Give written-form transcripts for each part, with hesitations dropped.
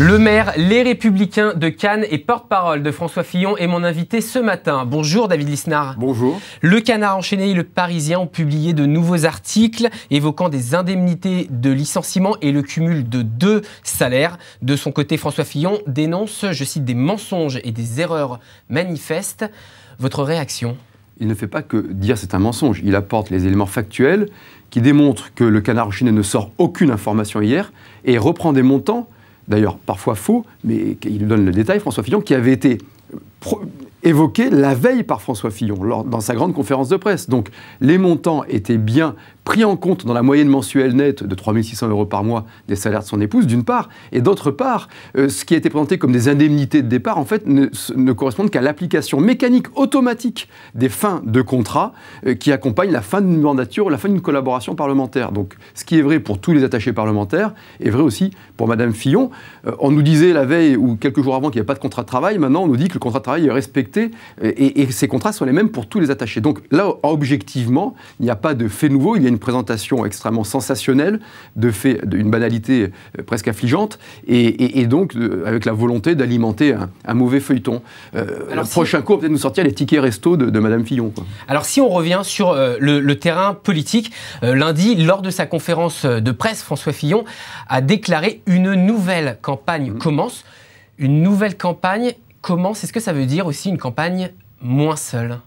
Le maire Les Républicains de Cannes et porte-parole de François Fillon est mon invité ce matin. Bonjour David Lisnard. Bonjour. Le Canard enchaîné et le Parisien ont publié de nouveaux articles évoquant des indemnités de licenciement et le cumul de 2 salaires. De son côté, François Fillon dénonce, je cite, des mensonges et des erreurs manifestes. Votre réaction ? Il ne fait pas que dire c'est un mensonge. Il apporte les éléments factuels qui démontrent que le Canard enchaîné ne sort aucune information hier et reprend des montants, d'ailleurs parfois faux, mais il donne le détail, François Fillon, qui avait été évoqué la veille par François Fillon dans sa grande conférence de presse. Donc les montants étaient bien pris en compte dans la moyenne mensuelle nette de 3 600 € par mois des salaires de son épouse, d'une part, et d'autre part, ce qui a été présenté comme des indemnités de départ, en fait, ne correspondent qu'à l'application mécanique, automatique des fins de contrat qui accompagnent la fin d'une mandature ou la fin d'une collaboration parlementaire. Donc, ce qui est vrai pour tous les attachés parlementaires est vrai aussi pour Madame Fillon. On nous disait la veille ou quelques jours avant qu'il n'y avait pas de contrat de travail. Maintenant, on nous dit que le contrat de travail est respecté et ces contrats sont les mêmes pour tous les attachés. Donc là, objectivement, il n'y a pas de fait nouveau. Il y a une présentation extrêmement sensationnelle de faits d'une banalité presque affligeante et donc avec la volonté d'alimenter un mauvais feuilleton. Le prochain cours, peut-être nous sortir les tickets resto de Madame Fillon, quoi. Alors si on revient sur le terrain politique, lundi, lors de sa conférence de presse, François Fillon a déclaré une nouvelle campagne commence. Une nouvelle campagne commence, est-ce que ça veut dire aussi une campagne moins seule ?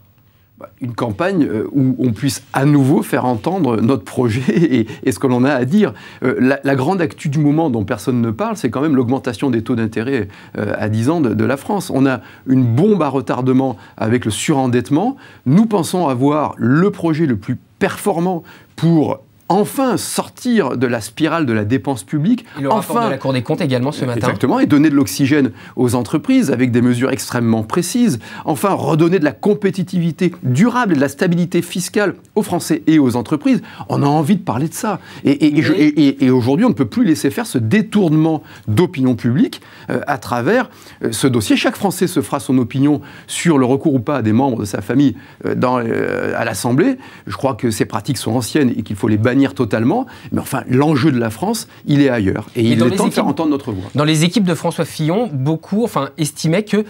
Une campagne où on puisse à nouveau faire entendre notre projet et ce que l'on a à dire. La grande actu du moment dont personne ne parle, c'est quand même l'augmentation des taux d'intérêt à 10 ans de la France. On a une bombe à retardement avec le surendettement. Nous pensons avoir le projet le plus performant pour enfin sortir de la spirale de la dépense publique. Et le rapport de la Cour des comptes également ce matin. Exactement, et donner de l'oxygène aux entreprises avec des mesures extrêmement précises. Enfin, redonner de la compétitivité durable et de la stabilité fiscale aux Français et aux entreprises. On a envie de parler de ça. Et aujourd'hui, on ne peut plus laisser faire ce détournement d'opinion publique à travers ce dossier. Chaque Français se fera son opinion sur le recours ou pas des membres de sa famille à l'Assemblée. Je crois que ces pratiques sont anciennes et qu'il faut les bannir totalement, mais enfin, l'enjeu de la France, il est ailleurs. Et il est temps de faire entendre notre voix. Dans les équipes de François Fillon, beaucoup estimaient qu'il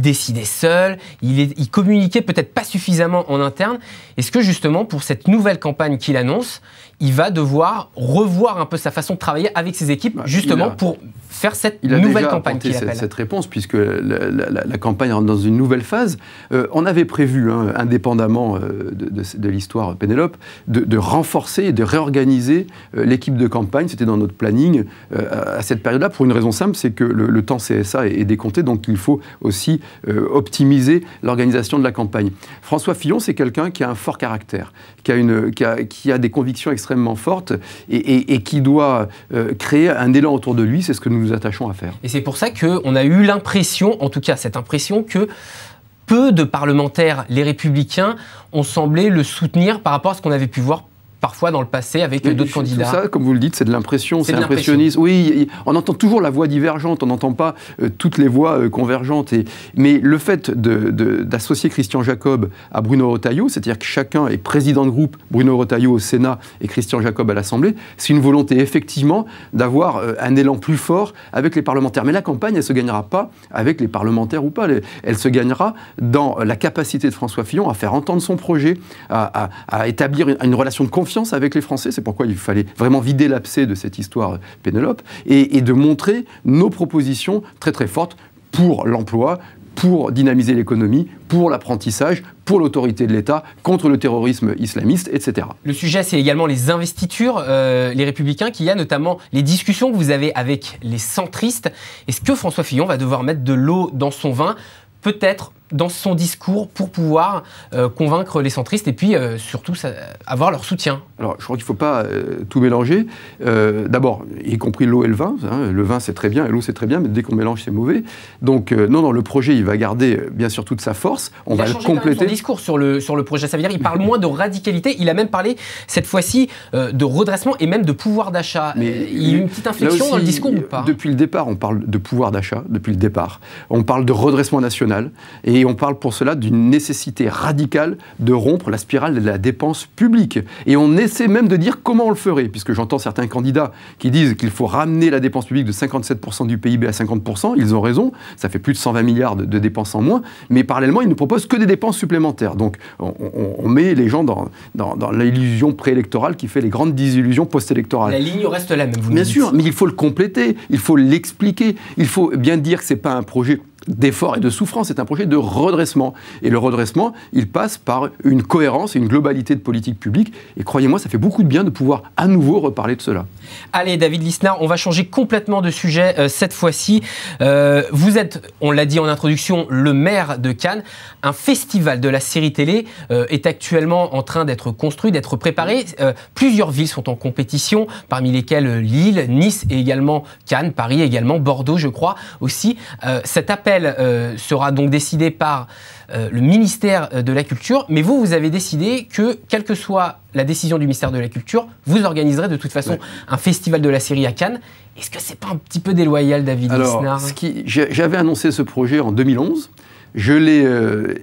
décidait seul, il communiquait peut-être pas suffisamment en interne. Est-ce que justement, pour cette nouvelle campagne qu'il annonce, il va devoir revoir un peu sa façon de travailler avec ses équipes, justement pour faire cette nouvelle campagne qu'il appelle. Cette réponse, puisque la campagne rentre dans une nouvelle phase. On avait prévu, indépendamment de l'histoire Pénélope, de renforcer et de réorganiser l'équipe de campagne. C'était dans notre planning à cette période-là, pour une raison simple, c'est que le temps CSA est décompté, donc il faut aussi optimiser l'organisation de la campagne. François Fillon, c'est quelqu'un qui a un fort caractère, qui a des convictions extrêmement fortes et qui doit créer un élan autour de lui. C'est ce que nous nous attachons à faire. Et c'est pour ça qu'on a eu l'impression, en tout cas cette impression, que peu de parlementaires, les Républicains, ont semblé le soutenir par rapport à ce qu'on avait pu voir parfois dans le passé avec d'autres candidats. Tout ça, comme vous le dites, c'est de l'impression, c'est impressionniste. Oui, on entend toujours la voix divergente, on n'entend pas toutes les voix convergentes. Mais le fait d'associer Christian Jacob à Bruno Retailleau, c'est-à-dire que chacun est président de groupe, Bruno Retailleau au Sénat et Christian Jacob à l'Assemblée, c'est une volonté effectivement d'avoir un élan plus fort avec les parlementaires. Mais la campagne, elle ne se gagnera pas avec les parlementaires ou pas. Elle se gagnera dans la capacité de François Fillon à faire entendre son projet, à établir une relation de confiance avec les Français. C'est pourquoi il fallait vraiment vider l'abcès de cette histoire Pénélope et de montrer nos propositions très très fortes pour l'emploi, pour dynamiser l'économie, pour l'apprentissage, pour l'autorité de l'État, contre le terrorisme islamiste, etc. Le sujet, c'est également les investitures, les Républicains, qu'il y a notamment les discussions que vous avez avec les centristes. Est-ce que François Fillon va devoir mettre de l'eau dans son vin, peut-être dans son discours, pour pouvoir convaincre les centristes et puis surtout avoir leur soutien? Alors, je crois qu'il ne faut pas tout mélanger. D'abord, y compris l'eau et le vin. Le vin, c'est très bien, et l'eau, c'est très bien, mais dès qu'on mélange, c'est mauvais. Donc, non, le projet, il va garder, bien sûr, toute sa force. On va le compléter. Son discours sur le projet, ça veut dire qu'il parle moins de radicalité. Il a même parlé, cette fois-ci, de redressement et même de pouvoir d'achat. Il y a une petite inflexion aussi, dans le discours ou pas? Depuis le départ, on parle de pouvoir d'achat, depuis le départ. On parle de redressement national. Et Et on parle pour cela d'une nécessité radicale de rompre la spirale de la dépense publique. Et on essaie même de dire comment on le ferait, puisque j'entends certains candidats qui disent qu'il faut ramener la dépense publique de 57% du PIB à 50%. Ils ont raison, ça fait plus de 120 milliards de dépenses en moins, mais parallèlement, ils ne proposent que des dépenses supplémentaires. Donc on met les gens dans l'illusion préélectorale qui fait les grandes désillusions post-électorales. La ligne reste la même, vous Bien sûr, mais il faut le compléter, il faut l'expliquer, il faut bien dire que ce n'est pas un projet d'effort et de souffrance, c'est un projet de redressement. Et le redressement, il passe par une cohérence et une globalité de politique publique. Et croyez-moi, ça fait beaucoup de bien de pouvoir à nouveau reparler de cela. Allez, David Lisnard, on va changer complètement de sujet cette fois-ci. Vous êtes, on l'a dit en introduction, le maire de Cannes. Un festival de la série télé est actuellement en train d'être construit, d'être préparé. Plusieurs villes sont en compétition, parmi lesquelles Lille, Nice et également Cannes, Paris également, Bordeaux, je crois aussi. Cet appel sera donc décidé par le ministère de la Culture, mais vous avez décidé que, quelle que soit la décision du ministère de la Culture, vous organiserez de toute façon un festival de la série à Cannes. Est-ce que c'est pas un petit peu déloyal, David Lisnard ? J'avais annoncé ce projet en 2011. Je l'ai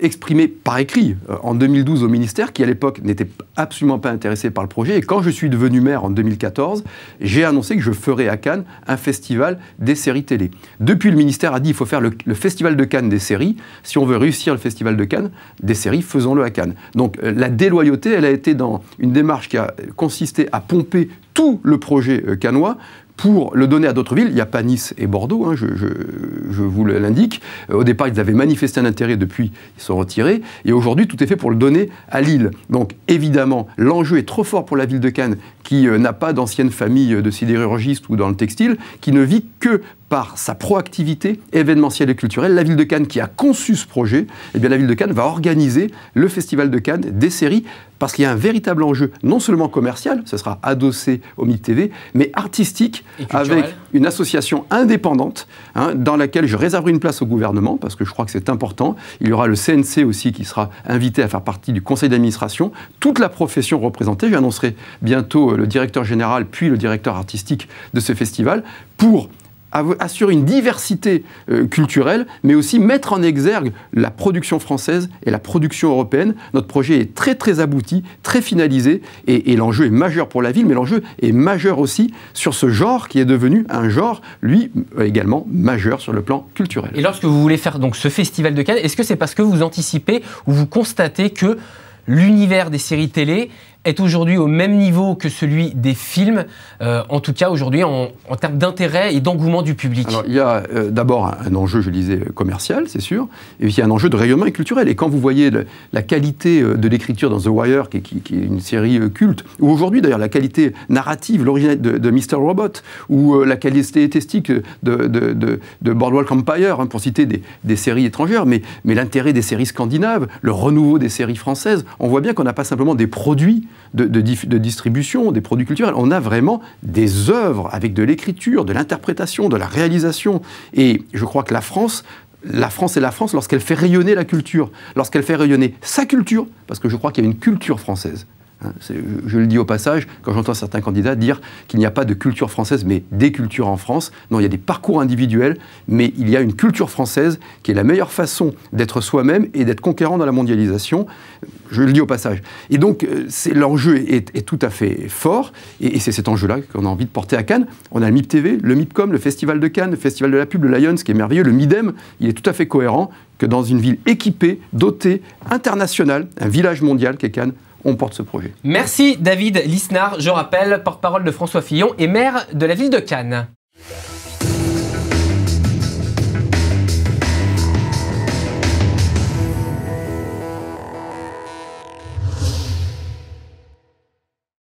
exprimé par écrit en 2012 au ministère, qui à l'époque n'était absolument pas intéressé par le projet. Et quand je suis devenu maire en 2014, j'ai annoncé que je ferais à Cannes un festival des séries télé. Depuis, le ministère a dit qu'il faut faire le festival de Cannes des séries. Si on veut réussir le festival de Cannes des séries, faisons-le à Cannes. Donc la déloyauté, elle a été dans une démarche qui a consisté à pomper tout le projet cannois pour le donner à d'autres villes. Il n'y a pas Nice et Bordeaux, hein, je vous l'indique. Au départ, ils avaient manifesté un intérêt, depuis, ils sont retirés. Et aujourd'hui, tout est fait pour le donner à Lille. Donc, évidemment, l'enjeu est trop fort pour la ville de Cannes, qui n'a pas d'ancienne famille de sidérurgistes ou dans le textile, qui ne vit que par sa proactivité événementielle et culturelle. La ville de Cannes, qui a conçu ce projet, eh bien, la ville de Cannes va organiser le festival de Cannes des séries, parce qu'il y a un véritable enjeu, non seulement commercial, ce sera adossé au MIP TV, mais artistique, avec une association indépendante, hein, dans laquelle je réserverai une place au gouvernement, parce que je crois que c'est important. Il y aura le CNC aussi qui sera invité à faire partie du conseil d'administration, toute la profession représentée. J'annoncerai bientôt le directeur général, puis le directeur artistique de ce festival, pour assurer une diversité culturelle, mais aussi mettre en exergue la production française et la production européenne. Notre projet est très très abouti, très finalisé, et l'enjeu est majeur pour la ville, mais l'enjeu est majeur aussi sur ce genre qui est devenu un genre, lui, également majeur sur le plan culturel. Et lorsque vous voulez faire donc ce festival de Cannes, est-ce que c'est parce que vous anticipez ou vous constatez que l'univers des séries télé est aujourd'hui au même niveau que celui des films, en tout cas aujourd'hui en termes d'intérêt et d'engouement du public? Alors il y a d'abord un enjeu, je disais, commercial, c'est sûr, et puis il y a un enjeu de rayonnement et culturel. Et quand vous voyez la qualité de l'écriture dans The Wire, qui est une série culte, ou aujourd'hui d'ailleurs la qualité narrative, l'original de Mr. Robot, ou la qualité esthétique de Boardwalk Empire, hein, pour citer des séries étrangères, mais l'intérêt des séries scandinaves, le renouveau des séries françaises, on voit bien qu'on n'a pas simplement des produits de distribution, des produits culturels. On a vraiment des œuvres avec de l'écriture, de l'interprétation, de la réalisation. Et je crois que la France est la France lorsqu'elle fait rayonner la culture, lorsqu'elle fait rayonner sa culture, parce que je crois qu'il y a une culture française. Je le dis au passage, quand j'entends certains candidats dire qu'il n'y a pas de culture française, mais des cultures en France. Non, il y a des parcours individuels, mais il y a une culture française qui est la meilleure façon d'être soi-même et d'être conquérant dans la mondialisation. Je le dis au passage. Et donc, l'enjeu est tout à fait fort, et c'est cet enjeu-là qu'on a envie de porter à Cannes. On a le MIP TV, le MIPCOM, le Festival de Cannes, le Festival de la Pub, le Lions, qui est merveilleux, le MIDEM, il est tout à fait cohérent que dans une ville équipée, dotée, internationale, un village mondial qu'est Cannes, on porte ce projet. Merci David Lisnard, je rappelle, porte-parole de François Fillon et maire de la ville de Cannes.